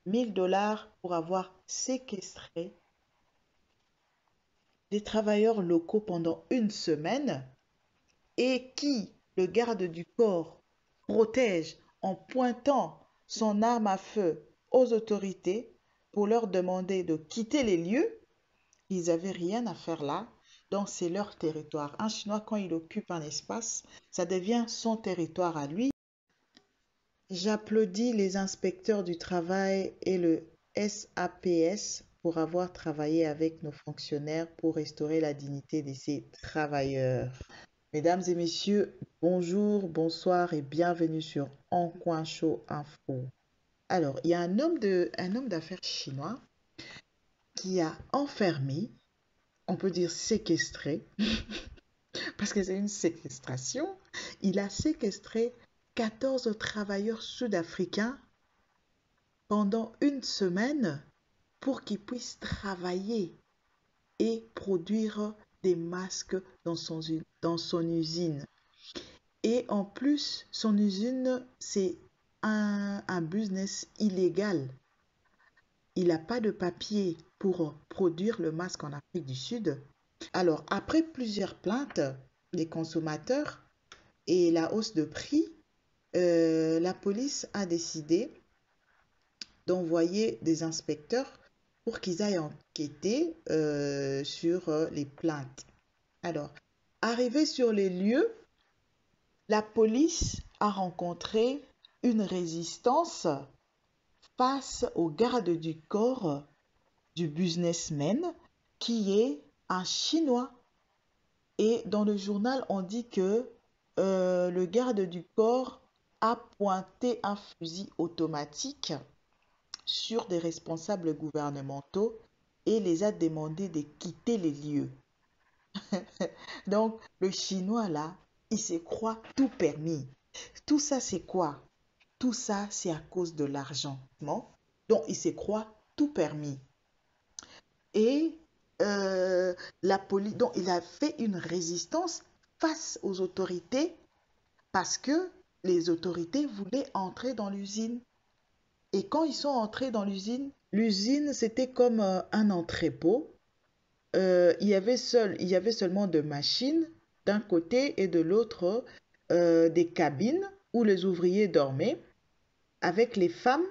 $1000 pour avoir séquestré des travailleurs locaux pendant une semaine et qui, le garde du corps, protège en pointant son arme à feu aux autorités pour leur demander de quitter les lieux. Ils n'avaient rien à faire là, donc c'est leur territoire. Un Chinois, quand il occupe un espace, ça devient son territoire à lui. J'applaudis les inspecteurs du travail et le SAPS pour avoir travaillé avec nos fonctionnaires pour restaurer la dignité de ces travailleurs. Mesdames et messieurs, bonjour, bonsoir et bienvenue sur En Coin Show Info. Alors, il y a un homme d'affaires chinois qui a enfermé, on peut dire séquestré, parce que c'est une séquestration, il a séquestré 14 travailleurs sud-africains pendant une semaine pour qu'ils puissent travailler et produire des masques dans son usine. Et en plus, son usine, c'est un business illégal. Il n'a pas de papier pour produire le masque en Afrique du Sud. Alors, après plusieurs plaintes des consommateurs et la hausse de prix, la police a décidé d'envoyer des inspecteurs pour qu'ils aillent enquêter sur les plaintes. Alors, arrivé sur les lieux, la police a rencontré une résistance face au garde du corps du businessman qui est un Chinois. Et dans le journal, on dit que le garde du corps a pointé un fusil automatique sur des responsables gouvernementaux et les a demandé de quitter les lieux. Donc, le Chinois, là, il se croit tout permis. Tout ça, c'est quoi? Tout ça, c'est à cause de l'argent. Non? Donc, il se croit tout permis. Et la police, donc, il a fait une résistance face aux autorités parce que les autorités voulaient entrer dans l'usine. Et quand ils sont entrés dans l'usine, c'était comme un entrepôt. Il y avait seulement des machines d'un côté et de l'autre des cabines où les ouvriers dormaient avec les femmes.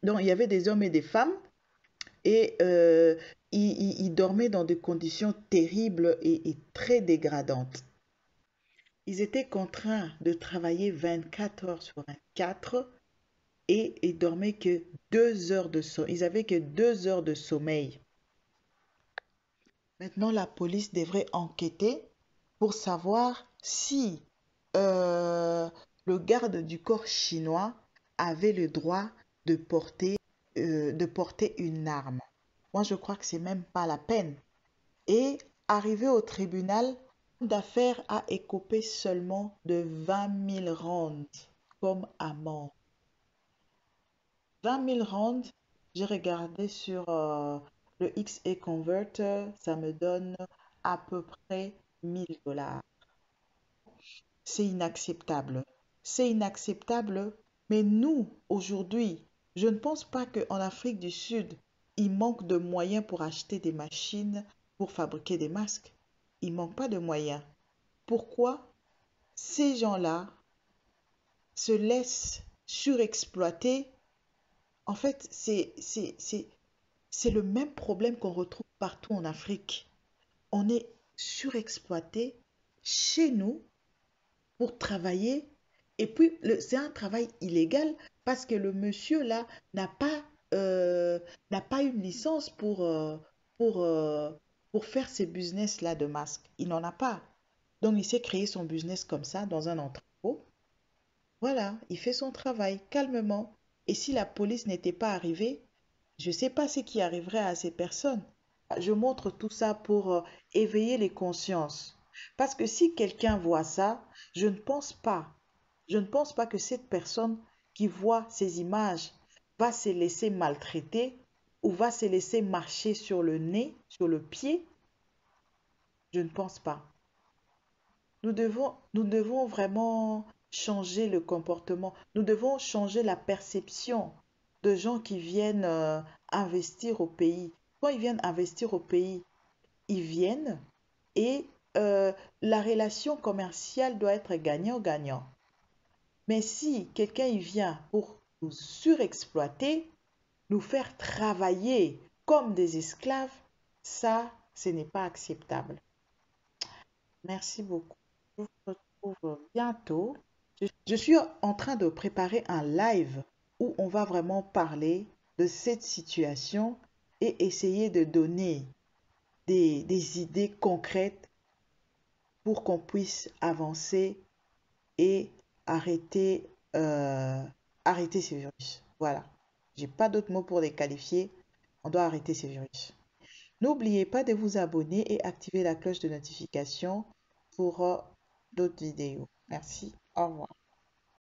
Donc, il y avait des hommes et des femmes et ils dormaient dans des conditions terribles et très dégradantes. Ils étaient contraints de travailler 24 heures sur 24 et ils dormaient que 2 heures de sommeil. Ils avaient que 2 heures de sommeil. Maintenant, la police devrait enquêter pour savoir si euh, le garde du corps chinois avait le droit de porter une arme. Moi, je crois que c'est même pas la peine. Et arrivé au tribunal, l'homme d'affaires a écopé seulement de 20 000 rands comme amende. 20 000 rands, j'ai regardé sur le XA Converter, ça me donne à peu près $1000. C'est inacceptable. C'est inacceptable, mais nous, aujourd'hui, je ne pense pas qu'en Afrique du Sud, il manque de moyens pour acheter des machines pour fabriquer des masques. Il manque pas de moyens. Pourquoi ces gens-là se laissent surexploiter? En fait, c'est le même problème qu'on retrouve partout en Afrique. On est surexploité chez nous pour travailler. Et puis, c'est un travail illégal parce que le monsieur là n'a pas, n'a pas une licence pour, euh, pour faire ces business-là de masques. Il n'en a pas. Donc, il s'est créé son business comme ça dans un entrepôt. Voilà, il fait son travail calmement. Et si la police n'était pas arrivée, je ne sais pas ce qui arriverait à ces personnes. Je montre tout ça pour éveiller les consciences. Parce que si quelqu'un voit ça, je ne pense pas que cette personne qui voit ces images va se laisser maltraiter ou va se laisser marcher sur le nez, sur le pied. Je ne pense pas. Nous devons vraiment changer le comportement. Nous devons changer la perception de gens qui viennent investir au pays. Quand ils viennent investir au pays, ils viennent et la relation commerciale doit être gagnant-gagnant. Mais si quelqu'un il vient pour nous surexploiter, nous faire travailler comme des esclaves, ça, ce n'est pas acceptable. Merci beaucoup. Je vous retrouve bientôt. Je suis en train de préparer un live où on va vraiment parler de cette situation et essayer de donner des idées concrètes pour qu'on puisse avancer et arrêter, arrêter ces virus. Voilà. J'ai pas d'autres mots pour les qualifier. On doit arrêter ces virus. N'oubliez pas de vous abonner et activer la cloche de notification pour d'autres vidéos. Merci. Au revoir.